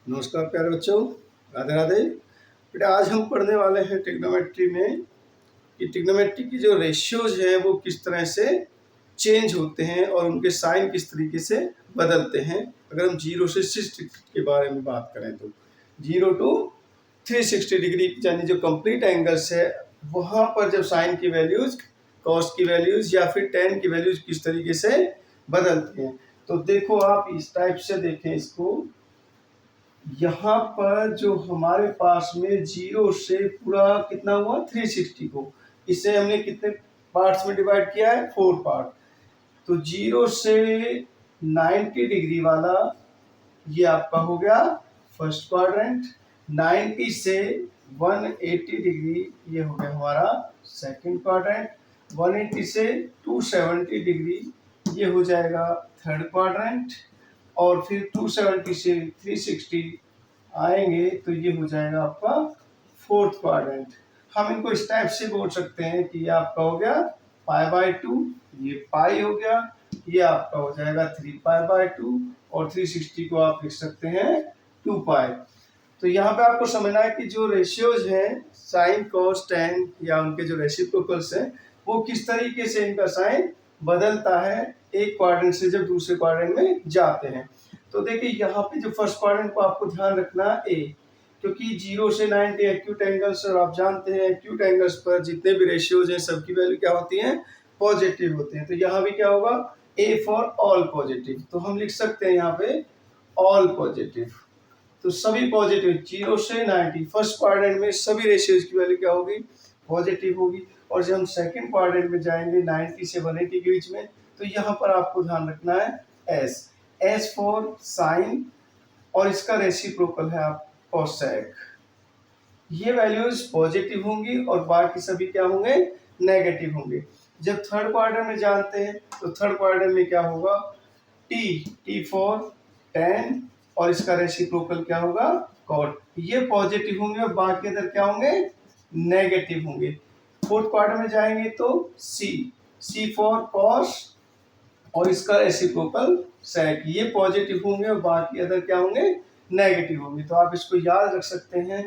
नमस्कार प्यारे बच्चों, राधे राधे। बेटा आज हम पढ़ने वाले हैं ट्रिग्नोमेट्री में कि ट्रिग्नोमेट्री की जो रेशियोज हैं वो किस तरह से चेंज होते हैं और उनके साइन किस तरीके से बदलते हैं। अगर हम 0 से 60 के बारे में बात करें तो 0 to 360 डिग्री यानी जो कंप्लीट एंगल्स है वहाँ पर जब साइन की वैल्यूज, कॉस की वैल्यूज या फिर टेन की वैल्यूज किस तरीके से बदलती हैं। तो देखो आप इस टाइप से देखें इसको, यहाँ पर जो हमारे पास में 0 से पूरा कितना हुआ 360 को, इसे हमने कितने पार्ट्स में डिवाइड किया है 4 पार्ट। तो 0 से 90 डिग्री वाला ये आपका हो गया फर्स्ट क्वाड्रेंट, 90 से 180 डिग्री ये हो गया हमारा सेकंड क्वाड्रेंट, 180 से 270 डिग्री ये हो जाएगा थर्ड क्वाड्रेंट, और फिर 270 से 360 आएंगे तो ये हो जाएगा आपका फोर्थ क्वाड्रेंट। हम इनको इस टाइप से बोल सकते हैं कि ये आपका हो गया π/2, ये पाई हो गया, ये आपका हो जाएगा 3π/2 और 360 को आप लिख सकते हैं 2π। तो यहाँ पे आपको समझना है कि जो रेशियोज हैं साइन कॉस टेन या उनके जो रेसिप्रोकल्स हैं वो किस तरीके से इनका साइन बदलता है एक क्वाड्रेंट से जब दूसरे क्वाड्रेंट में जाते हैं। तो देखिए यहाँ पे जो फर्स्ट क्वाड्रेंट को आपको ध्यान रखना है ए, क्योंकि 0 से 90 एक्यूट एंगल्स, और आप जानते हैं एक्यूट एंगल्स पर जितने भी रेशियोज हैं सबकी वैल्यू क्या होती है पॉजिटिव होते हैं। तो यहाँ भी क्या होगा ए फॉर ऑल पॉजिटिव, तो हम लिख सकते हैं यहाँ पे ऑल पॉजिटिव। तो सभी पॉजिटिव 0 से 90 फर्स्ट क्वाड्रेंट में सभी रेशियोज की वैल्यू क्या होगी पॉजिटिव होगी। और जब हम सेकंड क्वाड्रेंट में जाएंगे 90 से 180 के बीच में, तो यहाँ पर आपको ध्यान रखना है एस फॉर साइन, और इसका रेसिप्रोकल है आप कोसेक। ये वैल्यूज पॉजिटिव होंगी और बाकी सभी क्या होंगे नेगेटिव होंगे। जब थर्ड क्वाड्रेंट में जानते हैं तो थर्ड क्वाड्रेंट में क्या होगा टी फॉर टेन, और इसका रेसिप्रोकल क्या होगा कॉट। ये पॉजिटिव होंगे और बाकी अदर क्या होंगे नेगेटिव होंगे। फोर्थ क्वाड्रेंट में जाएंगे तो सी फॉर कॉस, और इसका रेसिप्रोकल सेक। ये पॉजिटिव होंगे और बाकी अदर क्या होंगे नेगेटिव होंगे। तो आप इसको याद रख सकते हैं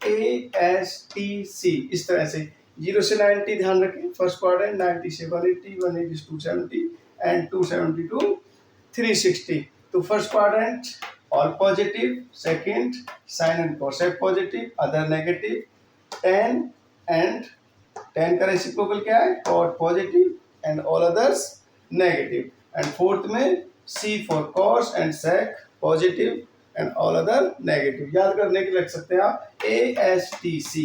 ASTC इस तरह से। 0 से 90 ध्यान रखें फर्स्ट क्वाड्रेंट, 90 से 180, 180 से 270 एंड 270 टू 360। तो first quadrant all positive, second sine and cosec positive, other negative, tan and tan का रेसिप्रोकल क्या है cot positive and all others negative, and fourth में C for cos and sec positive and all other negative. याद करने के लिए रख सकते हैं आप ASTC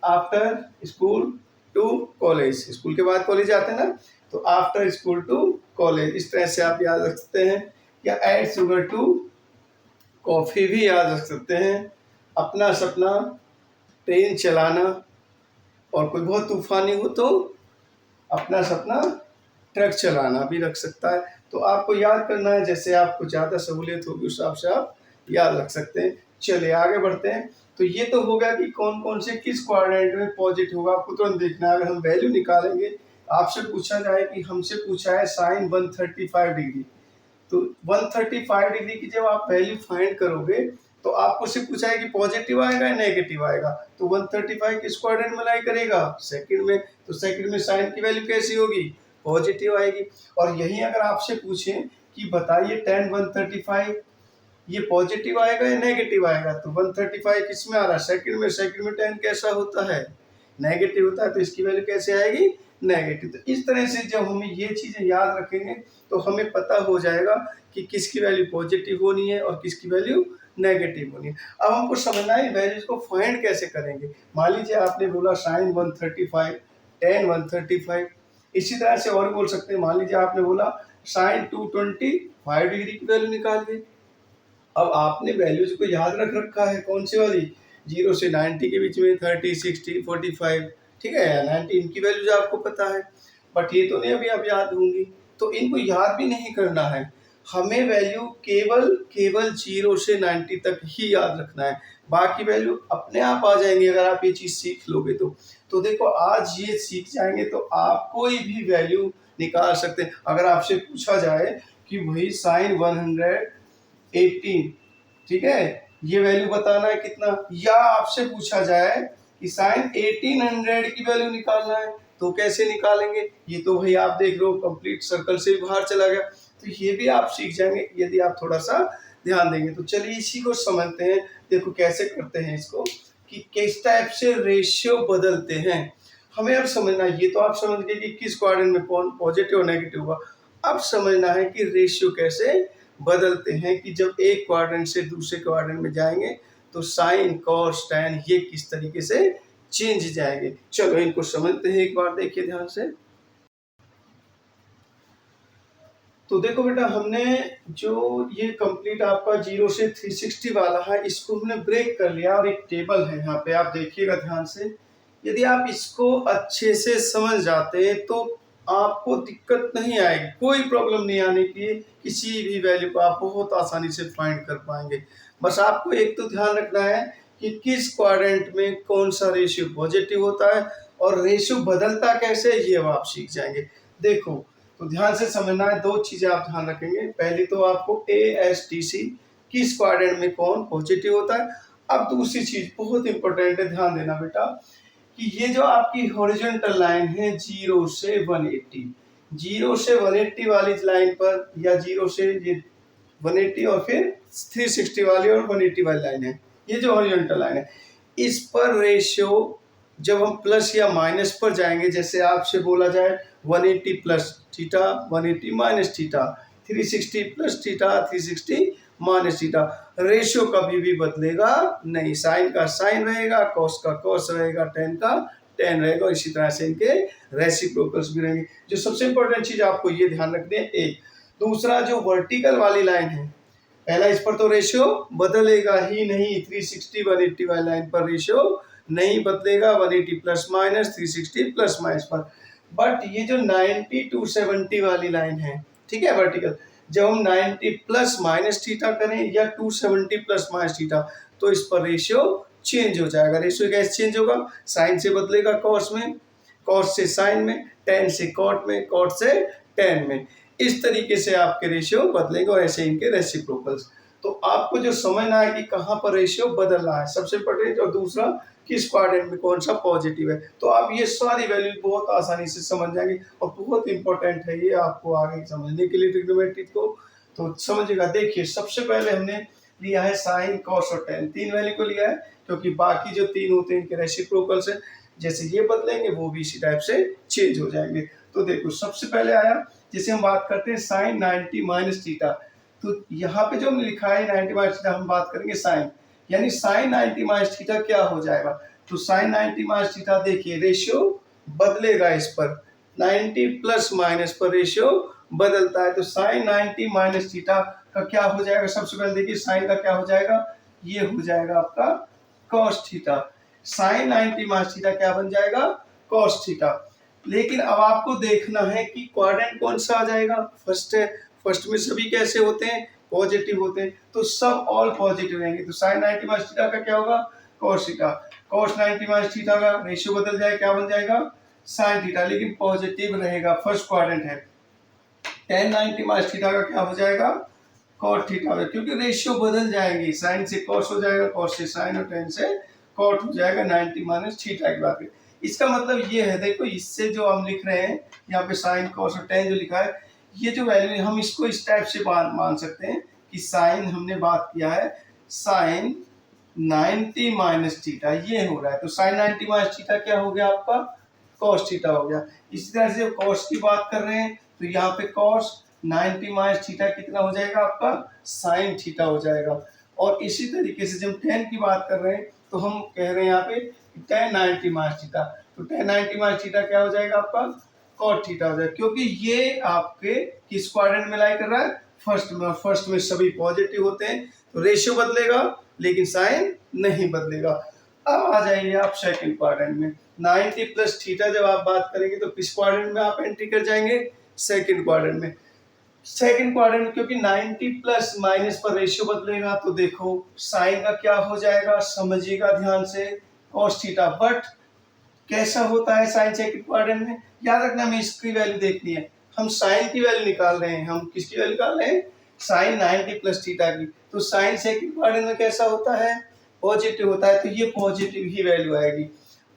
after school to college. School के बाद कॉलेज आते हैं ना, तो आफ्टर स्कूल टू कॉलेज इस तरह से आप याद रख सकते हैं। या ऐड शुगर टू कॉफी भी याद रख सकते हैं। अपना सपना ट्रेन चलाना, और कोई बहुत तूफानी हो तो अपना सपना ट्रक चलाना भी रख सकता है। तो आपको याद करना है, जैसे आपको ज़्यादा सहूलियत होगी उस हिसाब से आप याद रख सकते हैं। चलिए आगे बढ़ते हैं। तो ये तो हो गया कि कौन कौन से किस क्वाड्रेंट में पॉजिटिव होगा, आपको तुरंत देखना है। अगर हम वैल्यू निकालेंगे, आपसे पूछा जाए कि हमसे पूछा है साइन 135 डिग्री, तो 135 डिग्री की जब आप वैल्यू फाइंड करोगे तो आपको सिर्फ पूछा है कि पॉजिटिव आएगा या नेगेटिव आएगा। तो 135 किस क्वाड्रेंट में लाई करेगा सेकंड में, तो सेकंड में साइन की वैल्यू कैसी होगी पॉजिटिव आएगी। और यही अगर आपसे पूछें कि बताइए tan 135 ये पॉजिटिव आएगा या नेगेटिव आएगा, तो 135 किस में आ रहा है सेकंड में, सेकंड में tan कैसा होता है नेगेटिव होता है, तो इसकी वैल्यू कैसे आएगी नेगेटिव। तो इस तरह से जब हम ये चीज़ें याद रखेंगे तो हमें पता हो जाएगा कि किसकी वैल्यू पॉजिटिव होनी है और किसकी वैल्यू नेगेटिव होनी है। अब हमको समझना है वैल्यूज को फाइंड कैसे करेंगे। मान लीजिए आपने बोला साइन 135 tan 135, इसी तरह से और बोल सकते हैं। मान लीजिए आपने बोला साइन 225 डिग्री की वैल्यू निकालिए। अब आपने वैल्यूज को याद रख रखा है कौन सी वाली 0 से 90 के बीच में 30, 60, 45, ठीक है 90 इनकी वैल्यूज आपको पता है, बट ये तो नहीं अभी आप याद होंगी, तो इनको याद भी नहीं करना है। हमें वैल्यू केवल 0 से 90 तक ही याद रखना है, बाकी वैल्यू अपने आप आ जाएंगे अगर आप ये चीज़ सीख लोगे तो देखो आज ये सीख जाएंगे तो आप कोई भी वैल्यू निकाल सकते हैं। अगर आपसे पूछा जाए कि वही साइन 118 ठीक है, ये वैल्यू बताना है कितना, या आपसे पूछा जाए कि साइन 1800 की वैल्यू निकालना है तो कैसे निकालेंगे, ये तो भाई आप देख लो कंप्लीट सर्कल से बाहर चला गया, तो ये भी आप सीख जाएंगे यदि आप थोड़ा सा ध्यान देंगे। तो चलिए इसी को समझते हैं, देखो कैसे करते हैं इसको, कि किस टाइप से रेशियो बदलते हैं। हमें अब समझना है, ये तो आप समझ गए कि किस क्वाड्रेंट में कौन पॉजिटिव और नेगेटिव होगा, अब समझना है कि रेशियो कैसे बदलते हैं, कि जब एक क्वाड्रेंट से दूसरे क्वाड्रेंट में जाएंगे तो साइन कॉस टैन ये किस तरीके से चेंज जाएंगे। चलो इनको समझते हैं, एक बार देखिए ध्यान से। तो देखो बेटा, हमने जो ये कंप्लीट आपका 0 से 360 वाला है इसको हमने ब्रेक कर लिया, और एक टेबल है यहाँ पे, आप देखिएगा ध्यान से। यदि आप इसको अच्छे से समझ जाते तो आपको दिक्कत नहीं आएगी, कोई प्रॉब्लम नहीं आने की, किसी भी वैल्यू को आप बहुत आसानी से फाइंड कर पाएंगे। बस आपको एक तो ध्यान रखना है कि किस क्वाड्रेंट में कौन सा रेशियो पॉजिटिव होता है और रेशियो बदलता कैसे, ये आप सीख जाएंगे। देखो तो ध्यान से समझना है, दो चीजें आप ध्यान रखेंगे। पहली तो आपको ASTC किस क्वाड्रेंट में कौन पॉजिटिव होता है। अब दूसरी चीज बहुत इंपॉर्टेंट है, ध्यान देना बेटा, कि ये जो आपकी हॉरिजॉन्टल लाइन है 0 से 180, 0 से 180 वाली लाइन पर, या 0 से ये 180 और फिर 360 वाली और 180 वाली लाइन है, ये जो हॉरिजॉन्टल लाइन है, इस पर रेशियो जब हम प्लस या माइनस पर जाएंगे, जैसे आपसे बोला जाए 180 plus theta, 180 minus theta, 360 plus theta, 360 minus theta, ratio कभी भी बदलेगा नहीं, साइन का साइन रहेगा, कॉस का कॉस रहेगा, टेन का टेन रहेगा, इसी तरह से इनके रेसिप्रोकल्स भी रहेंगे। जो सबसे इंपॉर्टेंट चीज आपको ये ध्यान रखनी है। एक दूसरा जो वर्टिकल वाली लाइन है, पहला इस पर तो रेशियो बदलेगा ही नहीं, 360 180 वाली लाइन पर रेशियो नहीं बदलेगा, 180 प्लस माइनस 360 प्लस माइनस पर। बट ये जो 90 टू 70 वाली लाइन है, ठीक है, वर्टिकल, जब हम 90 प्लस माइनस थीटा करें या 270 प्लस माइनस थीटा, तो इस पर रेशियो चेंज हो जाएगा। रेशियो कैसे चेंज होगा, साइन से बदलेगा कॉस में, कॉस से साइन में, टेन से कॉट में, कॉट से टेन में, इस तरीके से आपके रेशियो बदलेंगे, और ऐसे इनके रेसिप्रोकल्स। तो आपको जो समझना है कि कहाँ पर रेशियो बदल रहा है सबसे इंपॉर्टेंट, और दूसरा किस क्वाड्रेंट में कौन सा पॉजिटिव है, तो आप ये सारी वैल्यू बहुत आसानी से समझ जाएंगे, और बहुत इंपॉर्टेंट है ये आपको आगे समझने के लिए ट्रिग्नोमेट्री को। तो समझिएगा, देखिए सबसे पहले हमने लिया है साइन कॉस और टेन, तीन वैल्यू को लिया है, क्योंकि बाकी जो तीन होते हैं इनके रेसिप्रोकल्स है, जैसे ये बदलेंगे वो भी इसी टाइप से चेंज हो जाएंगे। तो देखो सबसे पहले आया, जैसे हम बात करते हैं साइन 90 माइनस थीटा, तो यहाँ पे जो हमने लिखा है 90 माइनस थीटा, हम बात करेंगे साइन, यानी साइन 90 माइनस थीटा क्या हो जाएगा, तो साइन 90 माइनस थीटा, देखिए रेशियो बदलेगा इस पर, 90 प्लस माइनस पर रेशियो बदलता है, तो साइन 90 माइनस थीटा का क्या हो जाएगा, सबसे पहले देखिए साइन का क्या हो जाएगा, ये हो जाएगा आपका cos theta, sine 90 minus theta क्या बन जाएगा, कॉस थीटा। लेकिन अब आपको देखना है कि क्वाड्रेंट कौन सा आ जाएगा, फर्स्ट है, फर्स्ट में सभी कैसे होते हैं, पॉजिटिव होते हैं, तो सब ऑल पॉजिटिव रहेंगे, तो साइन 90 माइनस थीटा का क्या होगा, cos theta, cos 90 minus theta का रेशियो बदल जाए, क्या बन जाएगा, साइन थीटा, लेकिन पॉजिटिव रहेगा, फर्स्ट क्वाड्रेंट है। टेन 90 माइनस थीटा का क्या हो जाएगा, कॉट थीटा में, क्योंकि रेशियो बदल जाएंगी, साइन से कॉस हो जाएगा, कॉस से साइन, और टेन से कॉट हो जाएगा 90 माइनस थीटा की बात है। इसका मतलब ये है, देखो इससे जो हम लिख रहे हैं यहाँ पे साइन कॉस और टेन जो लिखा है, ये जो वैल्यू हम इसको इस टाइप से मान सकते हैं कि साइन हमने बात किया है साइन 90 माइनस थीटा, ये हो रहा है, तो साइन 90 माइनस थीटा क्या हो गया आपका, कॉस थीटा हो गया। इसी तरह से कॉस की बात कर रहे हैं, तो यहाँ पे कॉस 90 माइनस थीटा कितना हो जाएगा आपका, साइन थीटा हो जाएगा। और इसी तरीके से जब टेन की बात कर रहे हैं, तो हम कह रहे हैं यहाँ पे टेन 90 माइनस थीटा, तो टेन 90 माइनस थीटा क्या हो जाएगा आपका, कॉट थीटा हो जाएगा, क्योंकि ये आपके किस क्वाड्रेंट में लाई कर रहा है, फर्स्ट में, फर्स्ट में सभी पॉजिटिव होते हैं, तो रेशियो बदलेगा लेकिन साइन नहीं बदलेगा। अब आ जाइए आप सेकंड क्वाड्रेंट में, 90 प्लस थीटा जब आप बात करेंगे तो किस क्वाड्रेंट में आप एंट्री कर जाएंगे, सेकंड क्वाड्रेंट में। सेकंड क्वाड्रेंट क्योंकि 90 प्लस माइनस पर रेशियो बदलेगा, तो देखो साइन का क्या हो जाएगा, समझिएगा ध्यान से, कॉस थीटा, बट कैसा होता है साइन सेकंड क्वाड्रेंट में, याद रखना हमें इसकी वैल्यू देखनी है, हम साइन की वैल्यू निकाल रहे हैं, हम किसकी वैल्यू निकाल रहे हैं, साइन 90 प्लस थीटा की, तो साइन सेकंड क्वाड्रेंट में कैसा होता है, पॉजिटिव होता है, तो ये पॉजिटिव ही वैल्यू आएगी।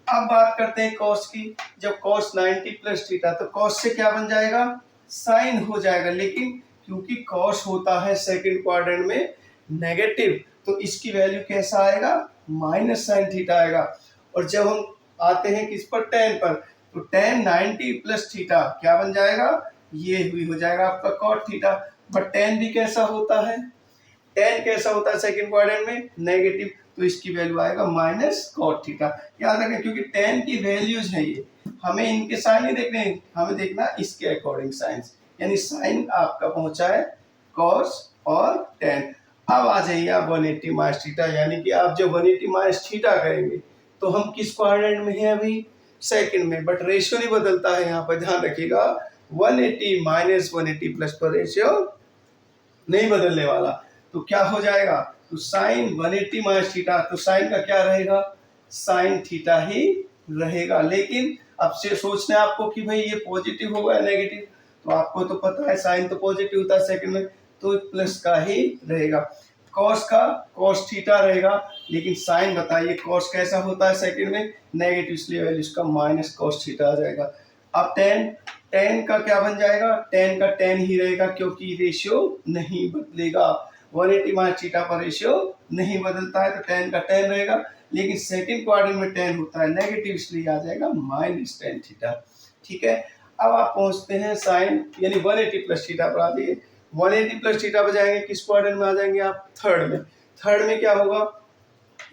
अब बात करते हैं कॉस की। जब कॉस 90 प्लस थीटा, तो कॉस से क्या बन जाएगा, साइन हो जाएगा, लेकिन क्योंकि कॉस होता है सेकंड क्वाड्रेंट में नेगेटिव, तो इसकी वैल्यू कैसा आएगा, माइनस साइन थीटा आएगा। और जब हम आते हैं किस पर, टेन पर, तो टेन 90 प्लस थीटा क्या बन जाएगा, ये भी हो जाएगा आपका कॉट थीटा। बट टेन भी कैसा होता है, टेन कैसा होता है सेकंड क्वाड्रेंट में नेगेटिव, तो इसकी वैल्यू आएगा माइनस कॉट थीटा। याद रखें, क्योंकि टेन की वैल्यूज है ये, हमें इनके साइन नहीं देखने, हमें देखना इसके अकॉर्डिंग साइन, यानी साइन आपका पहुंचा है कॉस और टेन। अब आ जाइए आप 180 माइनस थीटा, यानी कि आप जब 180 माइनस थीटा करेंगे तो हम किस क्वाड्रेंट में हैं अभी, सेकंड में, बट रेशियो नहीं बदलता है, यहाँ पर ध्यान रखिएगा 180 माइनस 180 प्लस पर रेशियो नहीं बदलने वाला। तो क्या हो जाएगा, तो साइन 180 माइनस थीटा, तो साइन का क्या रहेगा, साइन थीटा ही रहेगा। लेकिन अब से सोचना है आपको कि भाई ये पॉजिटिव होगा या नेगेटिव, तो आपको तो पता है साइन तो पॉजिटिव होता है सेकंड में, तो प्लस का ही रहेगा। कॉस का कॉस थीटा रहेगा, लेकिन साइन बताइए कॉस कैसा होता है सेकंड में नेगेटिव, इसलिए वैल्यू इसका माइनस कॉस थीटा आ जाएगा। अब टेन, टेन का क्या बन जाएगा, टेन का टेन ही रहेगा, क्योंकि रेशियो नहीं बदलेगा। 180 माइनस थीटा पर रेशियो नहीं बदलता है, तो टेन का टेन रहेगा, लेकिन सेकंड क्वाड्रेंट में टेन होता है नेगेटिव, इसलिए आ जाएगा माइनस टेन थीटा। ठीक है, अब आप पहुंचते हैं साइन यानी 180 प्लस थीटा पर आ जाइए। 180 प्लस थीटा पर जाएंगे किस क्वाड्रेंट में आ जाएंगे आप, थर्ड में। थर्ड में क्या होगा,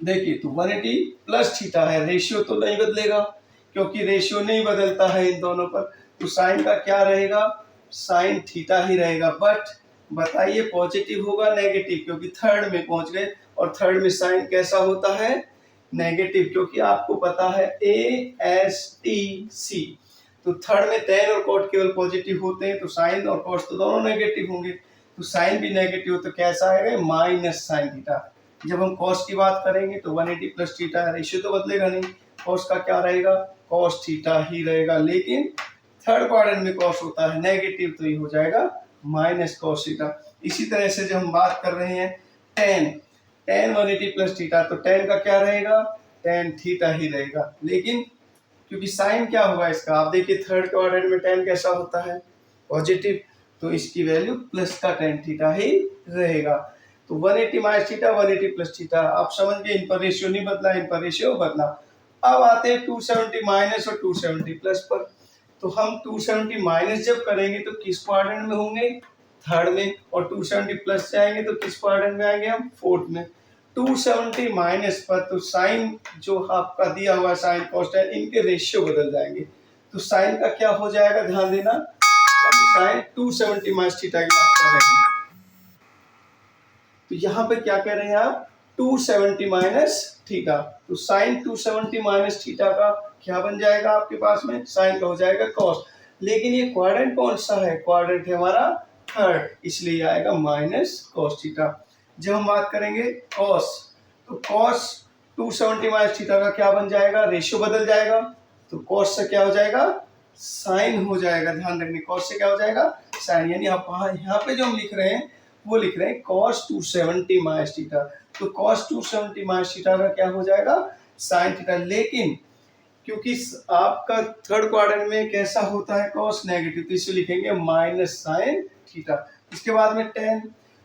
देखिए तो 180 प्लस थीटा है, रेशियो तो नहीं बदलेगा, क्योंकि रेशियो नहीं बदलता है इन दोनों पर, तो साइन का क्या रहेगा, साइन थीटा ही रहेगा। बट बताइए पॉजिटिव होगा नेगेटिव, क्योंकि थर्ड में पहुंच गए, और थर्ड में साइन कैसा होता है, नेगेटिव, क्योंकि आपको पता है ASTC, तो थर्ड में टेन और कॉट केवल पॉजिटिव होते हैं, तो साइन और कॉस तो दोनों नेगेटिव होंगे, तो साइन भी नेगेटिव, तो कैसा आएगा, माइनस साइन थीटा। जब हम कॉस की बात करेंगे तो 180 प्लस थीटा है, रेशियो तो बदलेगा नहीं, कॉस का क्या रहेगा, कॉस थीटा ही रहेगा, लेकिन थर्ड क्वाड्रेंट में कॉस होता है नेगेटिव, तो ये हो जाएगा माइनस कॉस थीटा। इसी तरह से जब हम बात कर रहे हैं टेन, टेन 180 प्लस थीटा, तो टेन का क्या रहेगा, टेन थीटा ही रहेगा, लेकिन क्योंकि साइन क्या होगा इसका, आप देखिए थर्ड क्वाड्रेंट में टेन कैसा होता है, पॉजिटिव, तो इसकी वैल्यू प्लस का टेन थीटा ही रहेगा। तो 180 माइनस थीटा 180 प्लस थीटा, आप समझ गए, इन पर रेशियो नहीं बदला, इन पर रेशियो बदला। अब आते हैं 270 माइनस और 270 प्लस पर। तो हम 270 माइनस जब करेंगे तो किस क्वाड्रेंट में होंगे, थर्ड में, और 270 प्लस से आएंगे तो किस क्वाड्रेंट में आएंगे हम, फोर्थ में। 270 माइनस पर तो साइन जो आपका दिया हुआ साइन कॉन्स्टेंट, इनके रेशियो बदल जाएंगे, तो साइन का क्या हो जाएगा, ध्यान देना, साइन 270 माइनस थीटा की बात कर रहे हैं, तो यहाँ पे क्या कह रहे हैं आप, 270 माइनस थीटा, तो साइन 270 माइनस थीटा का क्या बन जाएगा आपके पास में, साइन का हो जाएगा कॉस, लेकिन ये क्वाड्रेंट कौन सा है, क्वाड्रेंट है हमारा थर्ड, इसलिए आएगा माइनस कॉस थीटा। जब हम बात करेंगे कॉस, तो कॉस 270 माइनस थीटा का क्या बन जाएगा, रेशियो बदल जाएगा, तो कॉस से क्या हो जाएगा, साइन हो जाएगा, ध्यान रखने, कॉस से क्या हो जाएगा, साइन, यानी आप यहाँ पे जो हम लिख रहे हैं वो लिख रहे हैं कॉस 270 माइनस थीटा, तो कॉस 270 माइनस थीटा का क्या हो जाएगा, साइन थीटा। लेकिन क्योंकि आपका थर्ड क्वाड्रेंट में कैसा होता है कॉस नेगेटिव, तो इसे लिखेंगे माइनस साइन थीटा। इसके बाद में टेन,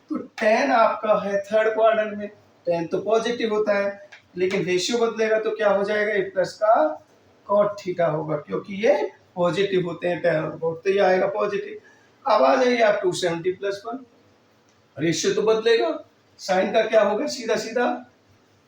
तो टेन आपका है थर्ड क्वाड्रेंट में, टेन तो पॉजिटिव होता है, लेकिन रेशियो बदलेगा तो क्या हो जाएगा, एक प्लस का कॉट थीटा होगा, क्योंकि ये पॉजिटिव होते हैं टेन और कॉट, तो ये आएगा पॉजिटिव। अब आ जाइए आप 270 प्लस पर, रेशियो तो बदलेगा, साइन का क्या होगा, सीधा सीधा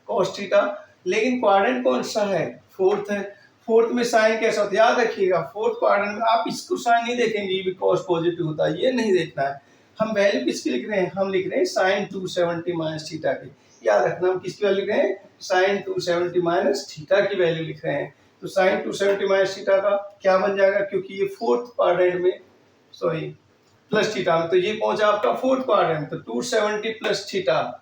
कॉस थीटा, लेकिन क्वाड्रेंट कौन सा है, फोर्थ है, फोर्थ में साइन कैसा होता है, याद रखिएगा फोर्थ क्वाड्रेंट में आप इसको साइन नहीं देखेंगे ये कॉस पॉजिटिव होता है, ये नहीं देखना है, हम वैल्यू किसकी लिख रहे हैं, हम लिख रहे हैं साइन 270 माइनस थीटा की, याद रखना हम किसकी वैल्यू लिख रहे हैं, साइन 270 माइनस थीटा की वैल्यू लिख रहे हैं। तो साइन 270 माइनस थीटा का क्या बन जाएगा, क्योंकि ये फोर्थ क्वाड्रेंट में, सॉरी प्लस थीटा में, तो ये पहुंचा आपका फोर्थ क्वाड्रेंट, तो 270 plus theta,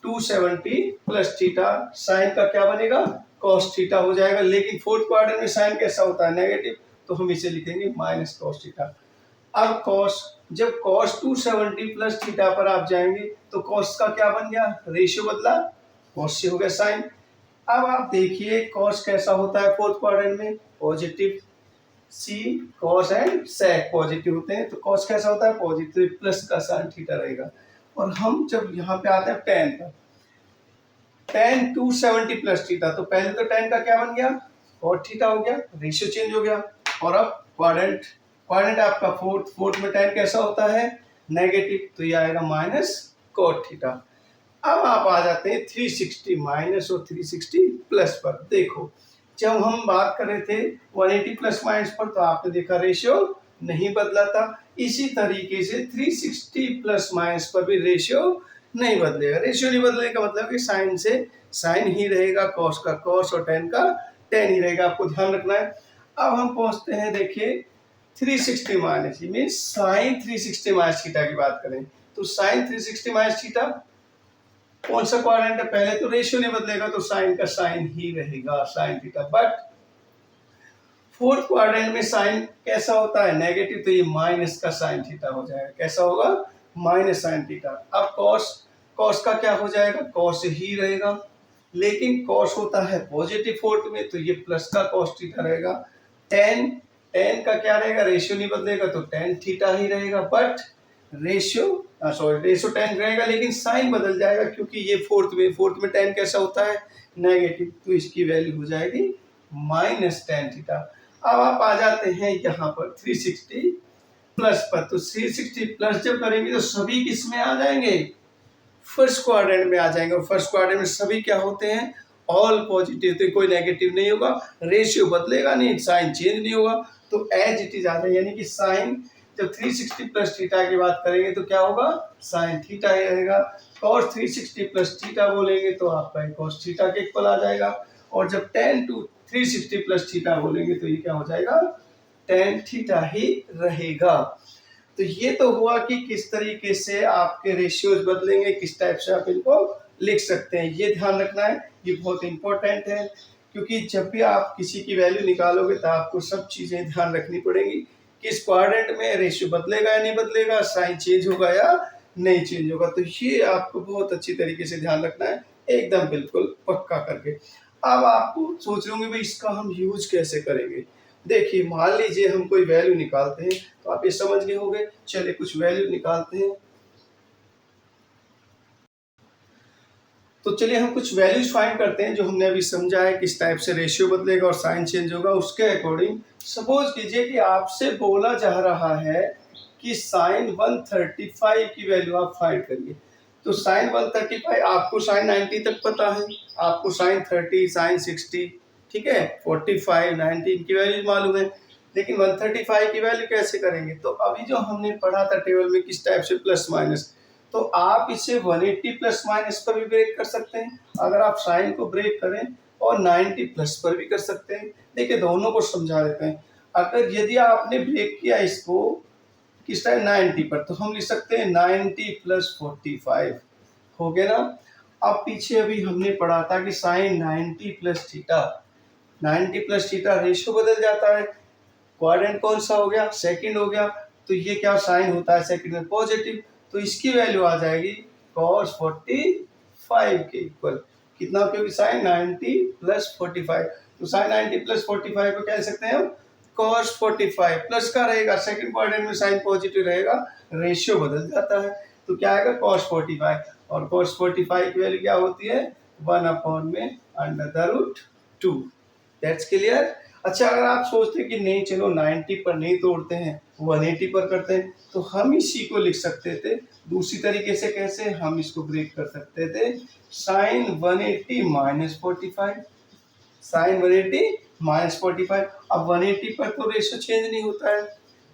270 plus theta, sine का क्या बनेगा, कॉस थीटा हो जाएगा, लेकिन फोर्थ क्वाड्रेंट में साइन कैसा होता है, नेगेटिव, तो हम इसे लिखेंगे माइनस कॉस थीटा। अब कॉस, जब cos 270 प्लस थीटा पर आप जाएंगे तो cos का क्या बन गया, रेशियो बदला, cos से हो गया साइन। अब आप देखिए cos कैसा होता है फोर्थ क्वाड्रेंट में, पॉजिटिव, सी cos एंड sec पॉजिटिव होते हैं, तो cos कैसा होता है पॉजिटिव, प्लस का साइन थीटा रहेगा। और हम जब यहाँ पे आते हैं tan पर, tan 270 प्लस थीटा, तो पहले तो tan का क्या बन गया, cot थीटा हो गया, रेशियो चेंज हो गया। और अब क्वाड्रेंट, क्वाड्रेंट आपका फोर्थ, फोर्थ में tan कैसा होता है नेगेटिव, तो ये आएगा माइनस cot थीटा। अब आप आ जाते हैं 360 माइनस और 360 प्लस पर। देखो जब हम बात कर रहे थे 180 प्लस माइनस पर, तो आपने देखा रेशियो नहीं बदला था। इसी तरीके से 360 प्लस माइनस पर भी रेशियो नहीं बदलेगा। रेशियो नहीं बदलने का मतलब कि साइन से साइन ही रहेगा, कॉस का कॉस और टेन का टेन ही रहेगा, आपको ध्यान रखना है। अब हम पहुंचते हैं, देखिए 360 minus, means sign 360 minus theta की बात करें तो साइन 360 माइनस थीटा कौन सा क्वाड्रेंट है, पहले तो रेशियो नहीं बदलेगा तो साइन का साइन ही रहेगा, sine theta. But fourth quadrant में साइन कैसा होता है नेगेटिव, तो ये माइनस का साइन थीटा हो जाएगा, कैसा होगा माइनस साइन थीटा। अब कॉस, कॉस का क्या हो जाएगा, कॉस ही रहेगा, लेकिन कॉस होता है पॉजिटिव फोर्थ में, तो ये प्लस का कॉस थीटा रहेगा। टेन, टेन का क्या रहेगा, रेशियो नहीं बदलेगा तो टेन थीटा ही रहेगा। बट रेशियो रेशियो टेन रहेगा, लेकिन साइन बदल जाएगा, क्योंकि ये फोर्थ में, फोर्थ में टेन कैसा होता है नेगेटिव, तो इसकी वैल्यू हो जाएगी माइनस टेन थीटा। अब आप आ जाते हैं यहाँ पर 360 प्लस पर, तो 360 प्लस जब करेंगे तो सभी किस में आ जाएंगे, फर्स्ट क्वाड्रेंट में आ जाएंगे। और फर्स्ट क्वाड्रेंट में सभी क्या होते हैं, ऑल पॉजिटिव, तो कोई नेगेटिव नहीं होगा, रेशियो बदलेगा नहीं, साइन चेंज नहीं होगा, तो एज इट इज आ जाए। यानी कि साइन जब 360 प्लस थीटा की बात करेंगे तो क्या होगा, साइन थीटा ही रहेगा। cos 360 प्लस थीटा बोलेंगे तो आपका cos थीटा के इक्वल आ जाएगा। और जब tan 360 प्लस थीटा बोलेंगे तो ये क्या हो जाएगा, tan थीटा ही रहेगा। तो ये तो हुआ कि किस तरीके से आपके रेशियोज बदलेंगे, किस टाइप से आप इनको लिख सकते हैं, ये ध्यान रखना है, ये बहुत इंपॉर्टेंट है। क्योंकि जब भी आप किसी की वैल्यू निकालोगे तो आपको सब चीजें ध्यान रखनी पड़ेंगी, किस क्वाड्रेंट में रेशियो बदलेगा या नहीं बदलेगा, साइन चेंज होगा या नहीं चेंज होगा। तो ये आपको बहुत अच्छी तरीके से ध्यान रखना है, एकदम बिल्कुल पक्का करके। अब आपको सोच रहे होंगे भाई इसका हम यूज कैसे करेंगे। देखिए मान लीजिए हम कोई वैल्यू निकालते हैं, तो आप ये समझ गए होंगे, चलिए कुछ वैल्यू निकालते हैं। तो चलिए हम कुछ वैल्यूज फाइंड करते हैं जो हमने अभी समझा है किस टाइप से रेशियो बदलेगा और साइन चेंज होगा, उसके अकॉर्डिंग। सपोज कीजिए कि आपसे बोला जा रहा है कि साइन 135 की वैल्यू आप फाइंड करिए। तो साइन 135, आपको साइन 90 तक पता है, आपको साइन 30, साइन 60, ठीक है, 45, 90 की वैल्यू मालूम है, लेकिन 135 की वैल्यू कैसे करेंगे। तो अभी जो हमने पढ़ा था टेबल में किस टाइप से प्लस माइनस, तो आप इसे 180 प्लस माइनस पर भी ब्रेक कर सकते हैं, अगर आप साइन को ब्रेक करें, और 90 प्लस पर भी कर सकते हैं। देखिए दोनों को समझा देते हैं। अगर यदि आपने ब्रेक किया इसको किस टाइम 90 पर, तो हम लिख सकते हैं 90 प्लस 45, हो गया ना। अब पीछे अभी हमने पढ़ा था कि sine 90 plus theta, 90 plus theta ratio बदल जाता है, क्वाड्रेंट कौन सा हो गया, सेकंड हो गया, तो ये क्या साइन होता है सेकंड में पॉजिटिव, तो इसकी वैल्यू आ जाएगी cos 45 के इक्वल, कितना, क्योंकि साइन 90 प्लस 45, तो साइन 90 प्लस 45 को क्या लिख सकते हैं हम, cos 45 प्लस का रहेगा, सेकंड क्वाड्रेंट में साइन पॉजिटिव रहेगा, रेशियो बदल जाता है, तो क्या आएगा cos 45, और cos 45 की वैल्यू क्या होती है 1/√2। That's clear. अच्छा अगर आप सोचते हैं कि नहीं चलो 90 पर नहीं तोड़ते हैं, 180 पर करते हैं, तो हम इसी को लिख सकते थे दूसरी तरीके से। कैसे, हम इसको ब्रेक कर सकते थे, साइन 180 माइनस 45, साइन 180 माइनस 45। अब 180 पर तो रेशियो चेंज नहीं होता है,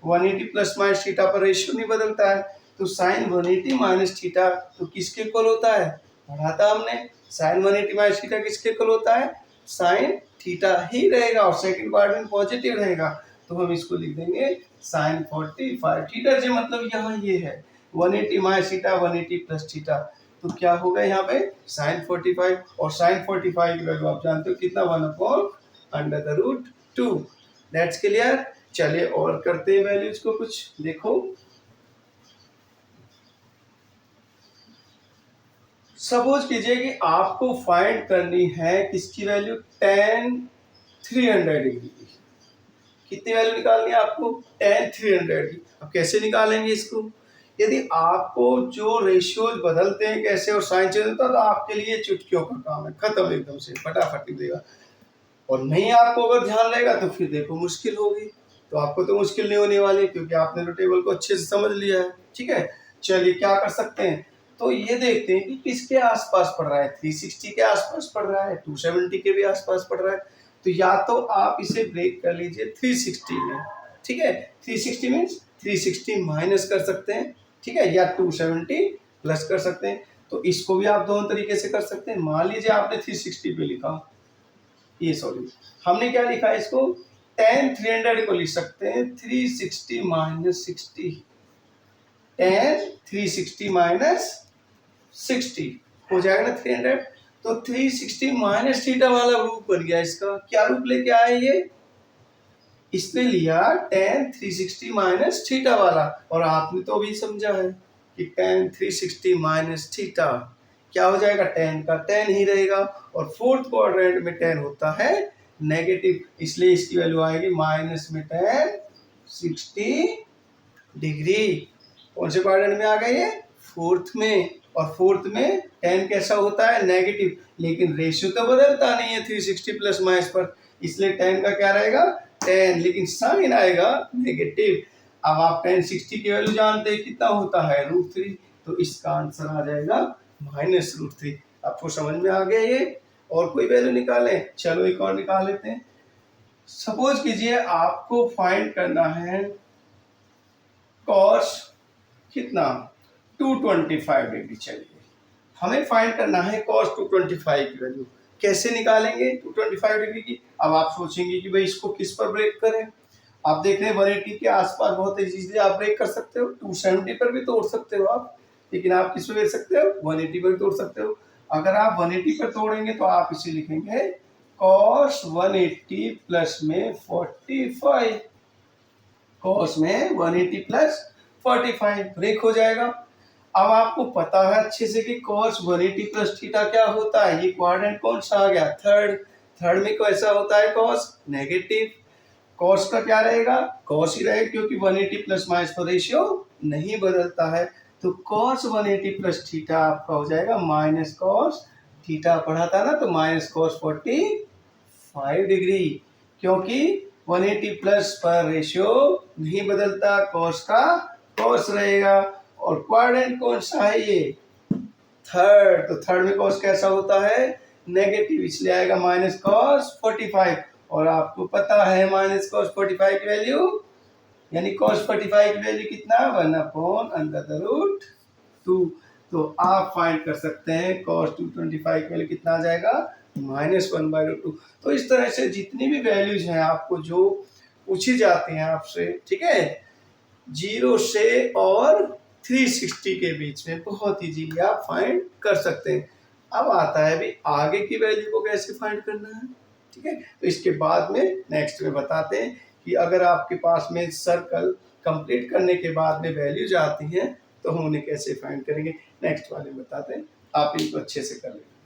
180 प्लस माइनस थीटा पर रेशियो नहीं बदलता है, तो साइन 180 माइनस थीटा तो किसके इक्वल होता है, पढ़ा था हमने, साइन 180 माइनस थीटा किसके इक्वल होता है, साइन थीटा ही रहेगा, और सेकंड क्वाड्रेंट पॉजिटिव रहेगा, तो हम इसको लिख देंगे साइन 45 थीटा। जो मतलब यहाँ ये है 180 माइनस थीटा 180 प्लस थीटा, तो क्या होगा यहाँ पे साइन 45, और साइन 45 की वैल्यू आप जानते हो कितना, 1/√2। That's clear. चलिए और करते हैं वैल्यूज को कुछ। देखो सपोज कीजिए कि आपको फाइंड करनी है किसकी वैल्यू, tan 300 डिग्री की। कितनी वैल्यू निकालनी है आपको, tan 300 की। अब कैसे निकालेंगे इसको, यदि आपको जो रेशियोज बदलते हैं कैसे और साइन चेंज होता है तो आपके लिए चुटकियों का काम है, खत्म एकदम से फटाफट निकलेगा। और नहीं आपको अगर ध्यान रहेगा तो फिर देखो मुश्किल होगी। तो आपको तो मुश्किल नहीं होने वाली क्योंकि आपने तो टेबल को अच्छे से समझ लिया है। ठीक है, चलिए क्या कर सकते हैं, तो ये देखते हैं कि किसके आसपास पड़ रहा है, 360 के आसपास पड़ रहा है, 270 के भी आसपास पड़ रहा है। तो या तो आप इसे ब्रेक कर लीजिए 360 में। ठीक है, 360 मीन्स 360 माइनस कर सकते हैं, ठीक है, या 270 प्लस कर सकते हैं। तो इसको भी आप दोनों तरीके से कर सकते हैं। मान लीजिए आपने 360 पे लिखा, ये सॉरी हमने क्या लिखा है इसको, tan 300 को लिख सकते हैं 360 माइनस 60, tan 360 माइनस 60 हो जाएगा ना 300। तो 360 माइनस थीटा वाला रूप बन गया इसका। क्या रूप लेके आया ये, इसने लिया tan 360 माइनस थीटा वाला। और आपने तो अभी समझा है कि tan 360 माइनस थीटा क्या हो जाएगा, tan का tan ही रहेगा। और फोर्थ क्वाड्रेंट में tan होता है नेगेटिव, इसलिए इसकी वैल्यू आएगी माइनस में tan 60 डिग्री। कौन से क्वाड्रेंट में आ गए ये, फोर्थ में। और फोर्थ में tan कैसा होता है, नेगेटिव, लेकिन रेशियो तो बदलता नहीं है 360 प्लस माइनस पर, इसलिए tan का क्या रहेगा, tan, लेकिन साइन आएगा नेगेटिव। अब आप tan 60 की वैल्यू जानते हैं कितना होता है, √3, तो इसका आंसर आ जाएगा माइनस √3। आपको समझ में आ गया ये। और कोई वैल्यू निकालें, चलो एक और निकाल लेते हैं। सपोज कीजिए आपको फाइंड करना है cos कितना, 225 डिग्री। चलिए हमें फाइंड करना है cos 225 की वैल्यू। कैसे निकालेंगे 225 डिग्री की। अब आप सोचेंगे कि भाई इसको किस पर ब्रेक करें। आप देख रहे हैं 180 के आसपास बहुत इजीली आप ब्रेक कर सकते हो, 270 पर भी तोड़ सकते हो आप, लेकिन आप किस पर ब्रेक सकते हो, 180 पर भी तोड़ सकते हो। अगर आप 180 पर तोड़ेंगे तो आप इसे लिखेंगे cos 180 प्लस में 45, cos में 180 प्लस 45 ब्रेक हो जाएगा। अब आपको पता है अच्छे से कि cos 180 प्लस थीटा क्या होता है, ये क्वाड्रेंट कौन सा आ गया, थर्ड। थर्ड में कैसा होता है cos, नेगेटिव। cos का क्या रहेगा, cos ही रहेगा क्योंकि 180 प्लस माइनस पर रेशियो नहीं बदलता है। तो cos 180 प्लस थीटा आपका हो जाएगा माइनस cos थीटा, पढ़ा था ना, तो माइनस cos 45 डिग्री, क्योंकि 180 प्लस पर रेशियो नहीं बदलता, cos का cos रहेगा। और क्वाड्रेंट कौन सा है ये, थर्ड। तो थर्ड में cos कैसा होता है, नेगेटिव, इसलिए आएगा माइनस cos 45। और आपको पता है माइनस cos 45 की वैल्यू, यानी cos 45 की वैल्यू कितना, 1/√2। तो आप फाइंड कर सकते हैं cos 225 की वैल्यू कितना आ जाएगा, -1/√2। तो इस तरह से जितनी भी वैल्यूज हैं आपको जो पूछी जाती हैं आपसे, ठीक है, 0 से और 360 के बीच में बहुत इजीली आप फाइंड कर सकते हैं। अब आता है भी आगे की वैल्यू को कैसे फाइंड करना है, ठीक है। तो इसके बाद में नेक्स्ट में बताते हैं कि अगर आपके पास में सर्कल कंप्लीट करने के बाद में वैल्यूज आती हैं तो हम उन्हें कैसे फाइंड करेंगे, नेक्स्ट वाले में बताते हैं। आप इनको अच्छे से कर लेंगे।